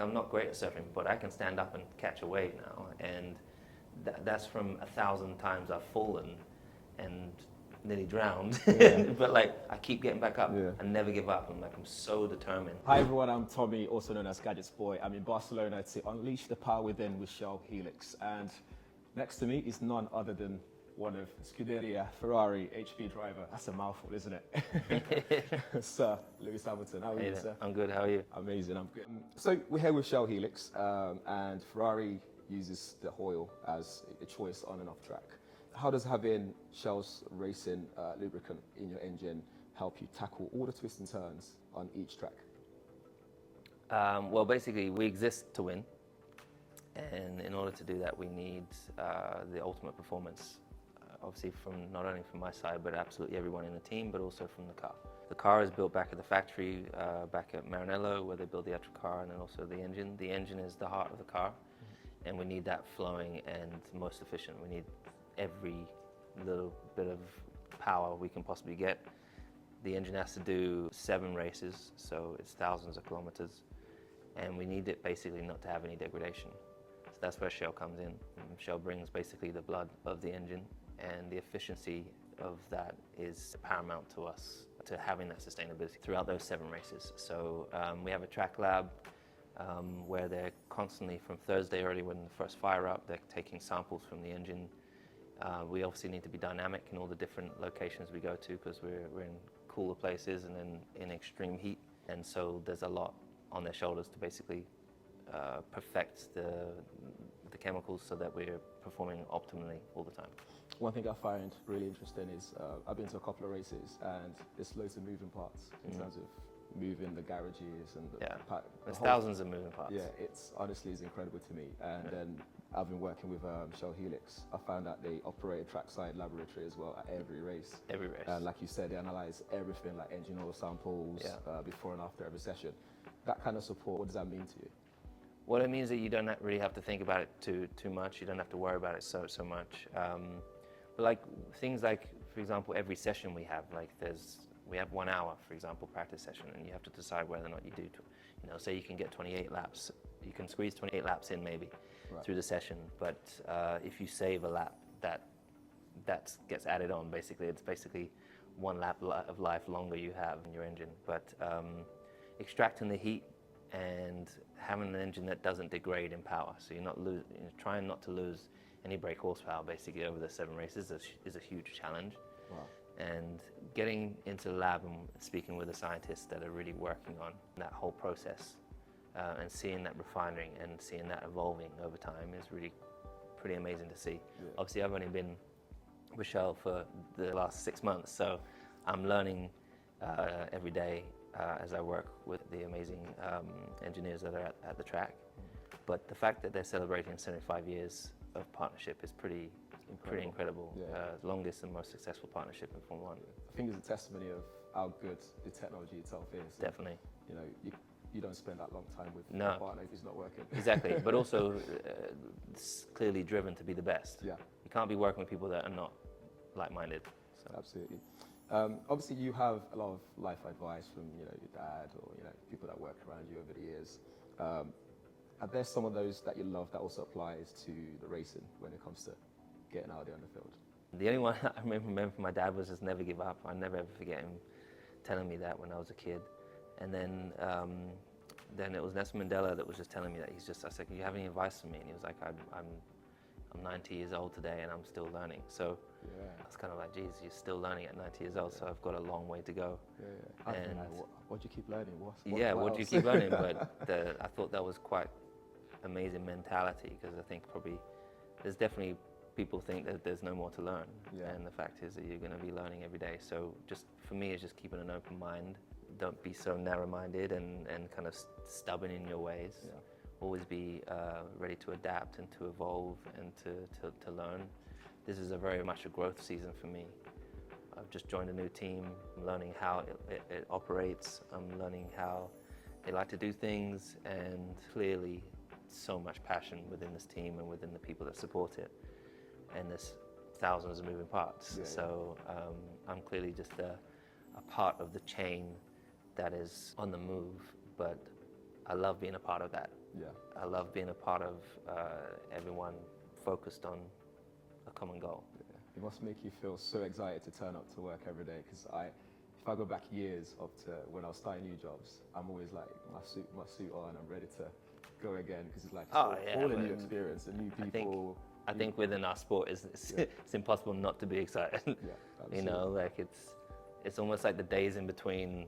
I'm not great at surfing, but I can stand up and catch a wave now, and that's from 1,000 times I've fallen and nearly drowned. Yeah. But like, I keep getting back up. Yeah. I never give up. I'm so determined. Hi everyone, I'm Tommy, also known as GadgetsBoy. I'm in Barcelona to unleash the power within with Shell Helix. And next to me is none other than one of Scuderia Ferrari HP driver. That's a mouthful, isn't it? Sir Lewis Hamilton, how are you, sir? I'm good, how are you? Amazing, I'm good. So we're here with Shell Helix, and Ferrari uses the oil as a choice on and off track. How does having Shell's racing lubricant in your engine help you tackle all the twists and turns on each track? Well, basically, we exist to win, and in order to do that, we need the ultimate performance. Obviously, not only from my side, but absolutely everyone in the team, but also from the car. The car is built back at the factory, back at Maranello, where they build the actual car, and then also the engine. The engine is the heart of the car, and we need that flowing and most efficient. We need every little bit of power we can possibly get. The engine has to do 7 races, so it's thousands of kilometers, and we need it basically not to have any degradation. So that's where Shell comes in. Shell brings basically the blood of the engine, and the efficiency of that is paramount to us, to having that sustainability throughout those 7 races. So we have a track lab where they're constantly, from Thursday early when the first fire up, they're taking samples from the engine. We obviously need to be dynamic in all the different locations we go to, because we're in cooler places and in extreme heat, and so there's a lot on their shoulders to basically perfect the chemicals so that we're performing optimally all the time. One thing I find really interesting is I've been to a couple of races, and there's loads of moving parts in terms of moving the garages and there's thousands of moving parts. Yeah, it's honestly is incredible to me. And then I've been working with Shell Helix. I found out they operate a trackside laboratory as well at every race. Every race. And like you said, they analyze everything like engine oil samples before and after every session. That kind of support, what does that mean to you? Well, it means that you don't really have to think about it too much. You don't have to worry about it so much. But like things like, for example, every session we have, we have 1 hour, for example, practice session, and you have to decide whether or not you do, say you can get 28 laps. You can squeeze 28 laps in maybe through the session, but if you save a lap, that gets added on. Basically, it's basically 1 lap of life longer you have in your engine. But extracting the heat and having an engine that doesn't degrade in power, so you're not trying not to lose any brake horsepower basically over the 7 races is a huge challenge. Wow. And getting into the lab and speaking with the scientists that are really working on that whole process and seeing that refining and seeing that evolving over time is really pretty amazing to see. Yeah. Obviously, I've only been with Shell for the last 6 months, so I'm learning every day as I work with the amazing engineers that are at the track. But the fact that they're celebrating 75 years of partnership is pretty incredible. Yeah. Longest and most successful partnership in Formula 1. I think it's a testimony of how good the technology itself is. Definitely. You don't spend that long time with a partner if it's not working. Exactly, but also it's clearly driven to be the best. Yeah. You can't be working with people that are not like-minded. So. Absolutely. Obviously, you have a lot of life advice from your dad or people that work around you over the years. Are there some of those that you love that also applies to the racing when it comes to getting out there on the field? The only one I remember from my dad was just never give up. I never ever forget him telling me that when I was a kid. And then it was Nelson Mandela that was just telling me that. I said, "Do you have any advice for me?" And he was like, I'm 90 years old today and I'm still learning. So I was kind of like, geez, you're still learning at 90 years old, so I've got a long way to go. Yeah. And what do you keep learning? What do you keep learning? But I thought that was quite amazing mentality, because I think probably there's definitely people think that there's no more to learn. Yeah. And the fact is that you're going to be learning every day. So just for me, it's just keeping an open mind. Don't be so narrow-minded and kind of stubborn in your ways. Yeah. Always be ready to adapt and to evolve and to learn. This is very much a growth season for me. I've just joined a new team. I'm learning how it operates. I'm learning how they like to do things, and clearly so much passion within this team and within the people that support it. And there's thousands of moving parts. Yeah, so I'm clearly just a part of the chain that is on the move, but I love being a part of that. Yeah. I love being a part of everyone focused on a common goal. Yeah. It must make you feel so excited to turn up to work every day, because if I go back years up to when I was starting new jobs, I'm always like my suit on, I'm ready to go again, because it's like all a new experience and new people. I think within our sport, it's impossible not to be excited. Yeah, you know, like it's almost like the days in between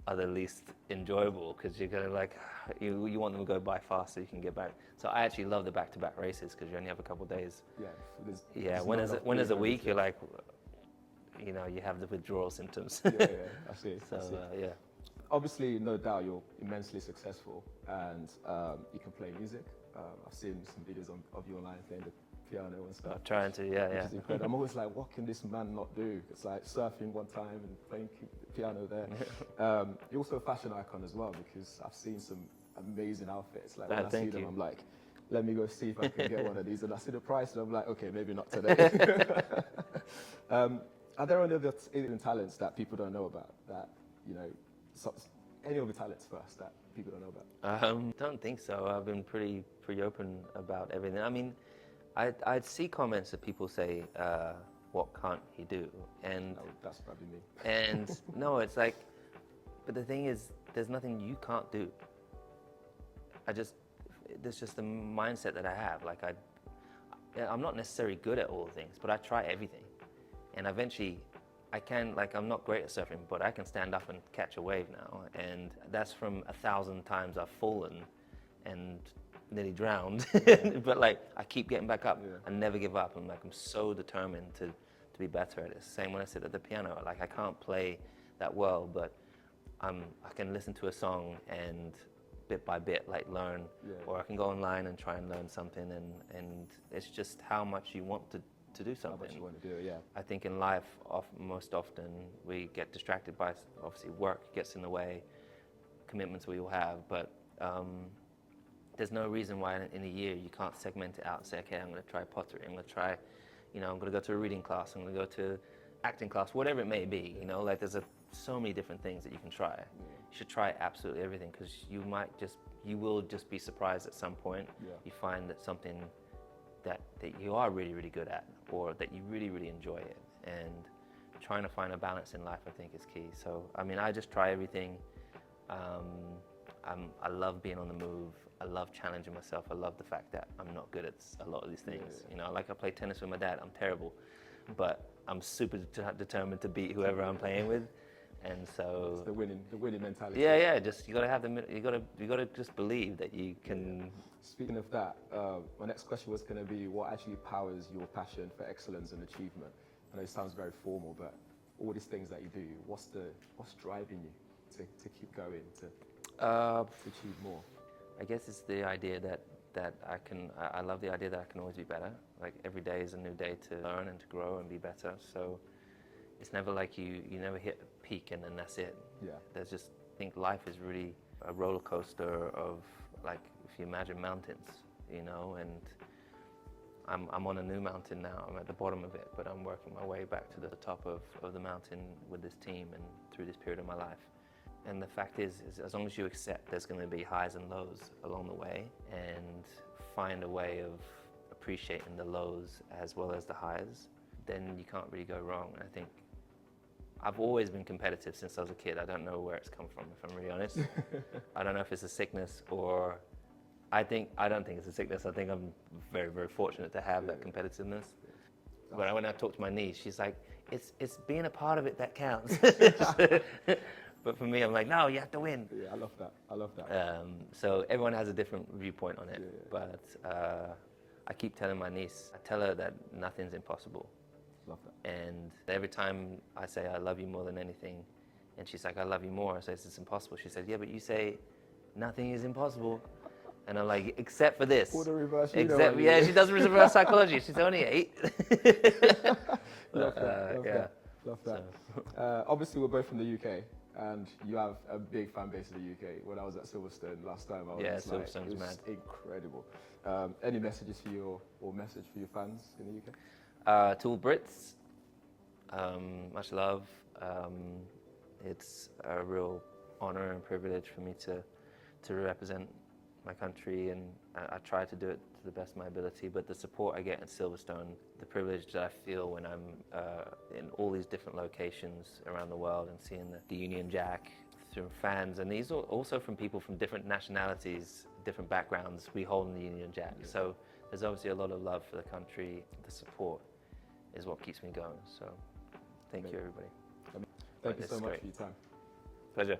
are the least enjoyable, because you're kind of like, you want them to go by fast so you can get back. So I actually love the back-to-back races, because you only have a couple of days. Yeah. When is a week, you're like, you know, you have the withdrawal symptoms. Yeah, I see. So I see. yeah. Obviously, no doubt, you're immensely successful, and you can play music. I've seen some videos of you online playing the piano and stuff. I'm trying to, yeah. Which is incredible. I'm always like, what can this man not do? It's like surfing one time and playing piano there. You're also a fashion icon as well, because I've seen some amazing outfits. Like when I see them, I'm like, let me go see if I can get one of these. And I see the price, and I'm like, okay, maybe not today. Are there any other hidden talents that people don't know about? That, you know, any other talents first that people don't know about? Don't think so. I've been pretty open about everything. I mean, I'd see comments that people say, what can't he do? And that's probably me. And no, it's like, but the thing is, there's nothing you can't do. There's just the mindset that I have. Like I'm not necessarily good at all things, but I try everything. And eventually I can, like, I'm not great at surfing, but I can stand up and catch a wave now. And that's from 1,000 times I've fallen and nearly drowned. But like, I keep getting back up. Yeah. I never give up. I'm so determined to be better at it. Same when I sit at the piano. Like, I can't play that well, but I can listen to a song and bit by bit, like, learn. Yeah. Or I can go online and try and learn something. And it's just how much you want to do something. How much you want to do it, yeah. I think in life, most often, we get distracted by, obviously, work gets in the way, commitments we all have, but there's no reason why in a year you can't segment it out and say, okay, I'm going to try pottery, I'm going to try, you know, I'm going to go to a reading class, I'm going to go to acting class, whatever it may be, you know, like there's so many different things that you can try. Yeah. You should try absolutely everything, because you will just be surprised at some point. Yeah. You find that something that you are really, really good at, or that you really, really enjoy it. And trying to find a balance in life, I think, is key. So, I mean, I just try everything. I love being on the move. I love challenging myself. I love the fact that I'm not good at a lot of these things. Yeah. You know, like I play tennis with my dad. I'm terrible, but I'm super determined to beat whoever I'm playing with. And so it's the winning mentality. Yeah. Just you gotta just believe that you can. Speaking of that, my next question was going to be, what actually powers your passion for excellence and achievement? I know it sounds very formal, but all these things that you do, what's driving you to keep going, to achieve more? I guess it's the idea that I love the idea that I can always be better. Like, every day is a new day to learn and to grow and be better. So it's never like you never hit a peak and then that's it. Yeah. I think life is really a roller coaster of, like, if you imagine mountains, you know, and I'm on a new mountain now. I'm at the bottom of it, but I'm working my way back to the top of the mountain with this team and through this period of my life. And the fact is as long as you accept there's going to be highs and lows along the way, and find a way of appreciating the lows as well as the highs, then you can't really go wrong. And I think I've always been competitive since I was a kid. I don't know where it's come from, if I'm really honest. I don't know if it's a sickness, or I don't think it's a sickness. I think I'm very, very fortunate to have that competitiveness. But when I talk to my niece, she's like, it's being a part of it that counts. But for me, I'm like, no, you have to win. Yeah, I love that. So everyone has a different viewpoint on it. But I keep telling my niece, I tell her that nothing's impossible. Love that. And every time I say, I love you more than anything, and she's like, I love you more, I say, it's impossible. She said, yeah, but you say nothing is impossible. And I'm like, except for this. For the reverse, she does reverse psychology. She's only 8. Love that. So. Obviously, we're both from the UK, and you have a big fan base in the UK. When I was at Silverstone last time, I was Silverstone's mad. Incredible. Any messages for you, or message for your fans in the UK? To all Brits, much love. It's a real honor and privilege for me to to represent my country, and I try to do it to the best of my ability. But the support I get in Silverstone, the privilege that I feel when I'm in all these different locations around the world and seeing the Union Jack from fans, and these are also from people from different nationalities, different backgrounds, we hold in the Union Jack. So there's obviously a lot of love for the country. The support is what keeps me going. So thank you, everybody. Thank you This so is much great. for your time. Pleasure.